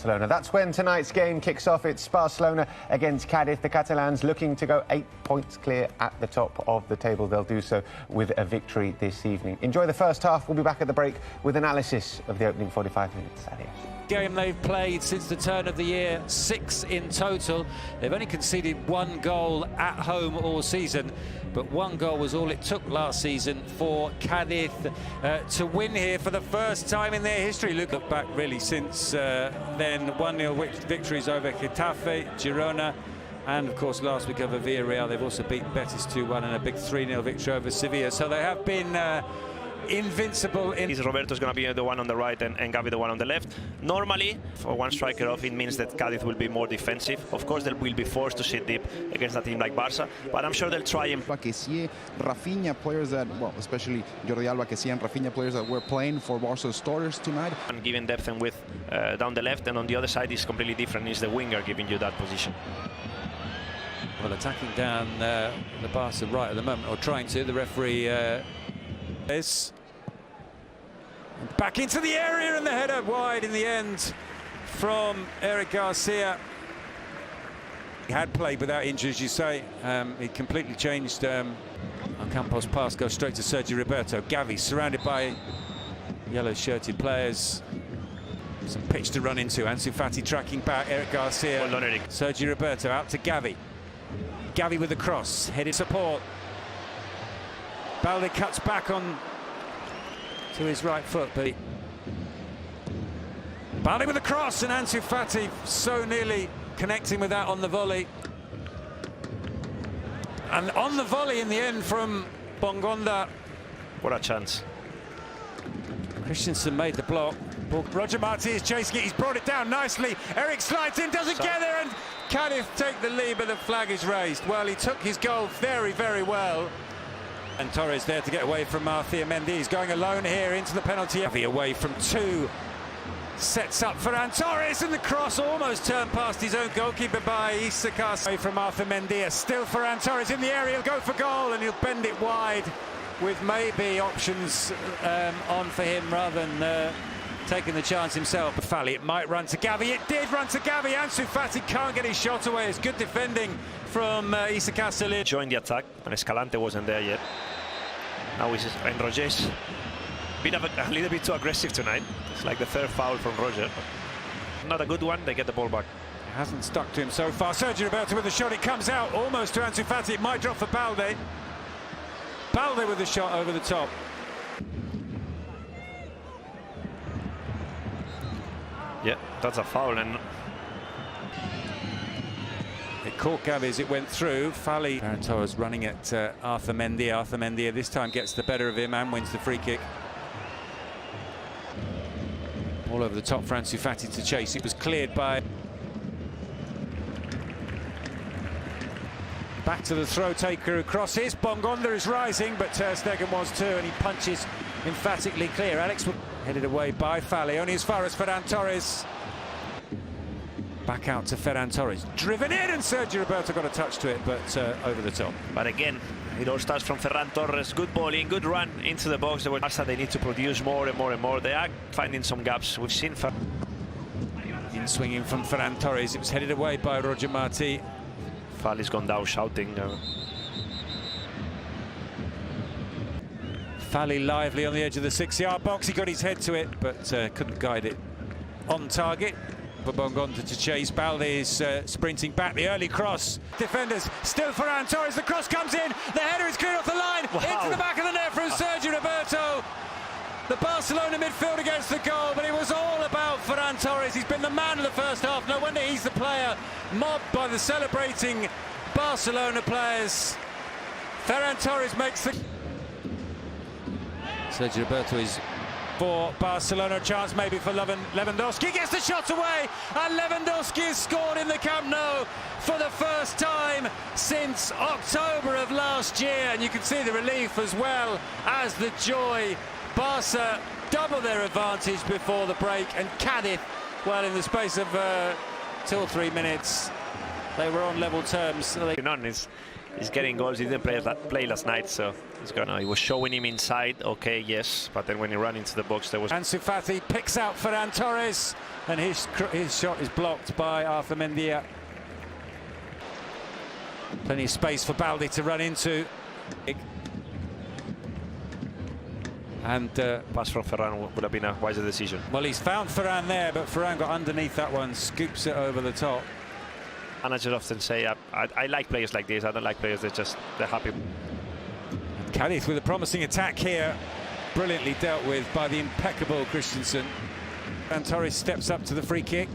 Barcelona. That's when tonight's game kicks off. It's Barcelona against Cadiz. The Catalans looking to go 8 points clear at the top of the table. They'll do so with a victory this evening. Enjoy the first half. We'll be back at the break with analysis of the opening 45 minutes. Adios. Game they've played since the turn of the year, 6 in total. They've only conceded 1 goal at home all season, but 1 goal was all it took last season for Cadiz to win here for the first time in their history. Look back really since then 1-0 victories over Getafe, Girona, and of course last week over Villarreal. They've also beaten Betis 2-1 and a big 3-0 victory over Sevilla. So they have been invincible. Roberto's going to be the one on the right and Gavi the one on the left. Normally, for one striker off, it means that Cadiz will be more defensive. Of course, they will be forced to sit deep against a team like Barca, but I'm sure they'll try and... Rafinha, players that, well, especially Jordi Alba, and Rafinha, players that were playing for Barca's starters tonight. And giving depth and width down the left, and on the other side is completely different. It's the winger giving you that position. Well, attacking down the Barca right at the moment, or trying to. The referee is back into the area, and the header wide in the end from Eric Garcia. He had played without injury, as you say. He completely changed. Campos' pass goes straight to Sergio Roberto. Gavi surrounded by yellow-shirted players. Some pitch to run into. Ansu Fati tracking back. Eric Garcia. Well done, Eric. Sergio Roberto out to Gavi. Gavi with the cross. Headed support. Balde cuts back on to his right foot, but Balde with the cross, and Ansu Fati so nearly connecting with that on the volley. And on the volley in the end from Bongonda. What a chance. Christensen made the block. Roger Marti is chasing it. He's brought it down nicely. Eric slides in, doesn't get there, and Cadiz take the lead, but the flag is raised. Well, he took his goal very, very well. And Torres there to get away from Arthur-Mendy. He's going alone here into the penalty area. Away from 2. Sets up Ferran Torres, and the cross almost turned past his own goalkeeper by Isaacas. Away from Arthur-Mendy. Still Ferran Torres in the area. He'll go for goal, and he'll bend it wide with maybe options on for him rather than taking the chance himself. Fally, it might run to Gavi. It did run to Gavi. Ansu Fati can't get his shot away. It's good defending from Isaacas. Joined the attack, and Escalante wasn't there yet. Now and Roger's been a little bit too aggressive tonight. It's like the 3rd foul from Roger. Not a good one. They get the ball back. It hasn't stuck to him so far. Sergio Roberto with the shot. It comes out almost to Ansu Fati. It might drop for Balde. Balde with the shot over the top. Yeah, that's a foul, and it caught Gavi as it went through. Fally. Ferran Torres running at Arthur-Mendy. Arthur-Mendy this time gets the better of him and wins the free kick. All over the top for Ansu Fati to chase. It was cleared by... Back to the throw taker who crosses. Bongonda is rising, but Ter Stegen was too, and he punches emphatically clear. Alex headed away by Fally, only as far as Ferran Torres. Back out to Ferran Torres, driven in, and Sergio Roberto got a touch to it, but over the top. But again, it all starts from Ferran Torres. Good balling, good run into the box. They need to produce more and more and more. They are finding some gaps. We've seen in swinging from Ferran Torres. It was headed away by Roger Marti. Falli's gone down shouting. Fally lively on the edge of the 6-yard box. He got his head to it, but couldn't guide it on target. For Bongonda to chase. Balde is sprinting back. The early cross. Defenders still Ferran Torres. The cross comes in. The header is cleared off the line. Wow. Into the back of the net from Sergio Roberto. The Barcelona midfield against the goal, but it was all about Ferran Torres. He's been the man of the first half. No wonder he's the player. Mobbed by the celebrating Barcelona players. Ferran Torres makes the... Sergio Roberto is for Barcelona, a chance maybe for Lewandowski, gets the shot away, and Lewandowski has scored in the Camp Nou for the first time since October of last year, and you can see the relief as well as the joy. Barca double their advantage before the break, and Cadiz, well, in the space of 2 or 3 minutes, they were on level terms. So He's getting goals. He didn't play last night, so he was showing him inside. Okay, yes, but then when he ran into the box, there was. Ansu Fati picks out Ferran Torres, and his shot is blocked by Arthur Mendia. Plenty of space for Balde to run into. And pass from Ferran would have been a wiser decision. Well, he's found Ferran there, but Ferran got underneath that one, scoops it over the top. Managers often say, I like players like this. I don't like players that they're happy. And Cadiz with a promising attack here, brilliantly dealt with by the impeccable Christensen. And Torres steps up to the free kick.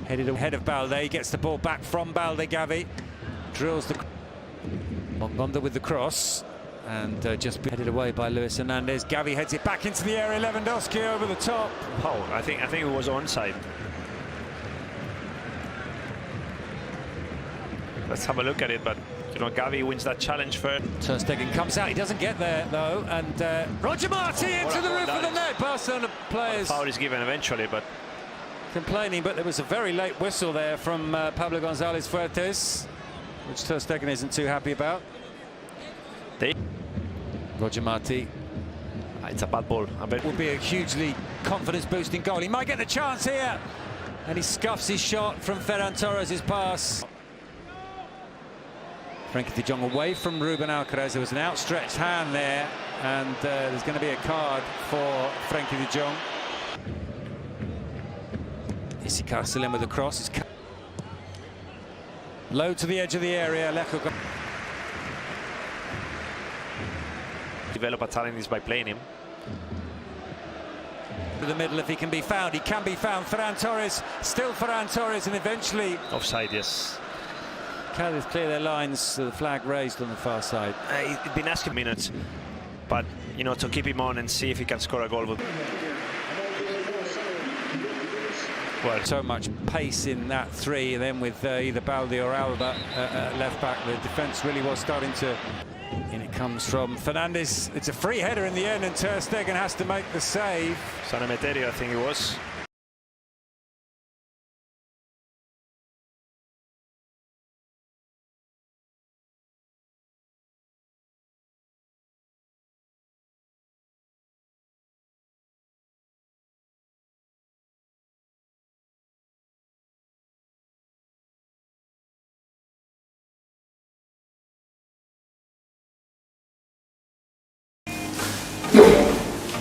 Headed ahead of Balde, gets the ball back from Balde. Gavi drills the. Mongonda with the cross. And just headed away by Luis Hernandez. Gavi heads it back into the area. Lewandowski over the top. Oh, I think it was onside. Let's have a look at it. But you know, Gavi wins that challenge first. Ter Stegen comes out. He doesn't get there though. And Roger Marti into the roof of the net. Barcelona players. Foul is given eventually, but complaining. But there was a very late whistle there from Pablo González Fuertes, which Ter Stegen isn't too happy about. Roger Marti. It's a bad ball. Would be a hugely confidence-boosting goal. He might get the chance here, and he scuffs his shot from Ferran Torres' pass. Frenkie de Jong away from Ruben Alcaraz. There was an outstretched hand there, and there's going to be a card for Frenkie de Jong. Isikar still in with the cross. Low to the edge of the area. Lecho develop a talent is by playing him. To the middle if he can be found. He can be found. Ferran Torres, still Ferran Torres, and eventually offside. Yes. Cadiz clear their lines. So the flag raised on the far side. He's been asking minutes, but you know, to keep him on and see if he can score a goal. Well, so much pace in that three, and then with either Balde or Alba left back, the defence really was starting to. In it comes from Fernandes. It's a free header in the end, and Ter Stegen has to make the save. San Emeterio, I think it was.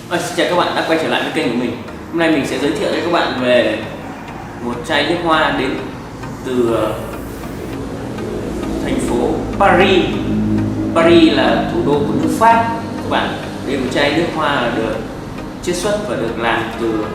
Xin chào các bạn đã quay trở lại với kênh của mình. Hôm nay mình sẽ giới thiệu cho các bạn về một chai nước hoa đến từ thành phố Paris. Paris là thủ đô của nước Pháp các bạn. Đây là một chai nước hoa được chiết xuất và được làm từ